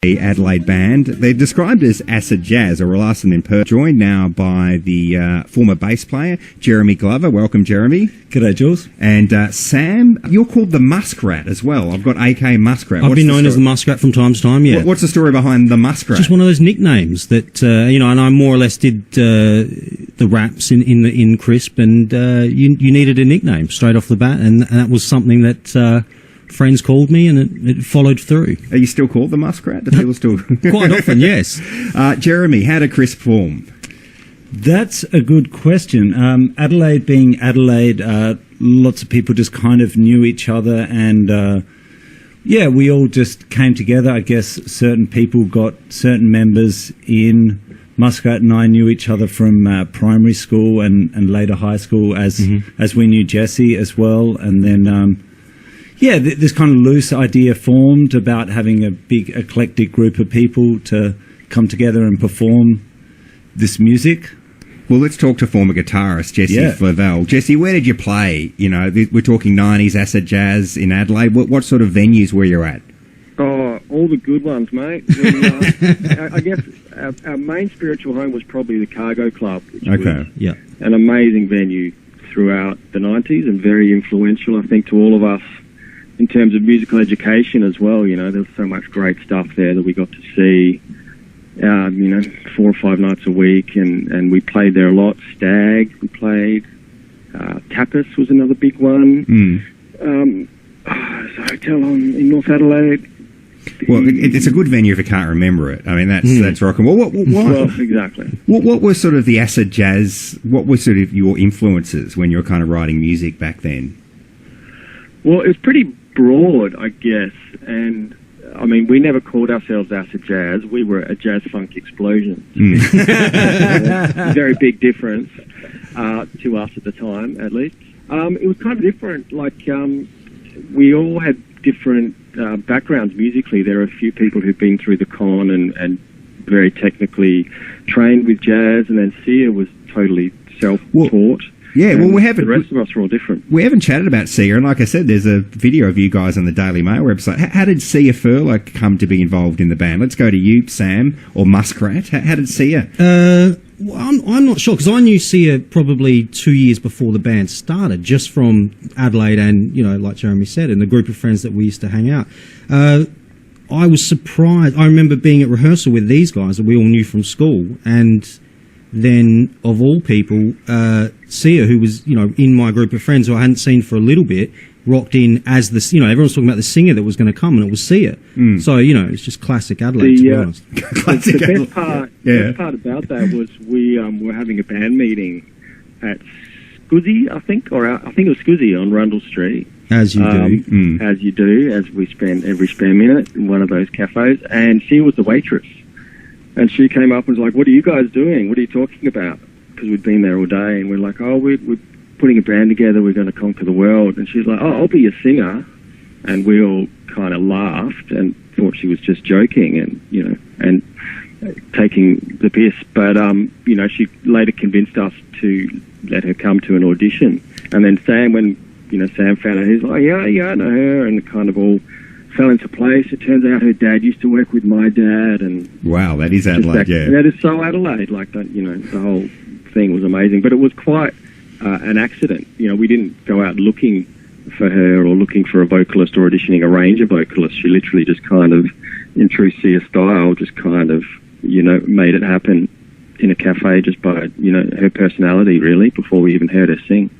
The Adelaide band. They're described as acid jazz, or we'll ask them in Perth. Joined now by the former bass player, Jeremy Glover. Welcome, Jeremy. G'day, Jules. And Sam, you're called the Muskrat as well. I've got AK Muskrat. I've been known as the Muskrat from time to time, yeah. What's the story behind the Muskrat? Just one of those nicknames that, and I more or less did the raps in Crisp, and you needed a nickname straight off the bat, and that was something that friends called me, and it followed through. Are you still called the Muskrat? Do people still? Quite often, yes. Jeremy, how did Crisp form? That's a good question. Adelaide being Adelaide, lots of people just kind of knew each other, and we all just came together. I guess certain people got certain members in. Muskrat and I knew each other from primary school and later high school, as we knew Jesse as well, and then. This kind of loose idea formed about having a big eclectic group of people to come together and perform this music. Well, let's talk to former guitarist Sia Furler. Jesse, where did you play? You know, we're talking 90s acid jazz in Adelaide. What sort of venues were you at? Oh, all the good ones, mate. I guess our main spiritual home was probably the Cargo Club, which was an amazing venue throughout the 90s and very influential, I think, to all of us. In terms of musical education as well, you know, there was so much great stuff there that we got to see, 4 or 5 nights a week, and we played there a lot. Stag, we played. Tapas was another big one. There's a hotel in North Adelaide. Well, it's a good venue if you can't remember it. I mean, that's rocking. Well, exactly. What were sort of the acid jazz? What were sort of your influences when you were kind of writing music back then? Well, it was pretty broad, I guess, and I mean, we never called ourselves acid jazz. We were a jazz funk explosion. Very big difference to us at the time, at least. It was kind of different. Like, we all had different backgrounds musically. There are a few people who've been through the con and very technically trained with jazz, and then Sia was totally self-taught. Yeah, well, the rest of us are all different. We haven't chatted about Sia, and like I said, there's a video of you guys on the Daily Mail website. How did Sia Furler come to be involved in the band? Let's go to you, Sam, or Muskrat. How did Sia? I'm not sure, because I knew Sia probably 2 years before the band started, just from Adelaide and, like Jeremy said, and the group of friends that we used to hang out. I was surprised. I remember being at rehearsal with these guys that we all knew from school, and then, of all people, Sia, who was, in my group of friends who I hadn't seen for a little bit, rocked in as the, everyone's talking about the singer that was going to come, and it was Sia. So, it's just classic Adelaide, to be honest. The best part about that was we were having a band meeting at Scuzzy, I think it was Scuzzy on Rundle Street. As you do. As you do, as we spend every spare minute in one of those cafes, and Sia was the waitress. And she came up and was like, "What are you guys doing? What are you talking about?" Because we'd been there all day, and we're like, "Oh, we're putting a band together. We're going to conquer the world." And she's like, "Oh, I'll be a singer." And we all kind of laughed and thought she was just joking and taking the piss. But she later convinced us to let her come to an audition. And then Sam, when Sam found out, he's like, "Yeah, I know her," and kind of all fell into place. It turns out her dad used to work with my dad, and wow, that is Adelaide. That is so Adelaide. Like that, the whole thing was amazing. But it was quite an accident. We didn't go out looking for her or looking for a vocalist or auditioning a range of vocalists. She literally just kind of, in true Sia style, just kind of made it happen in a cafe just by her personality, really, before we even heard her sing.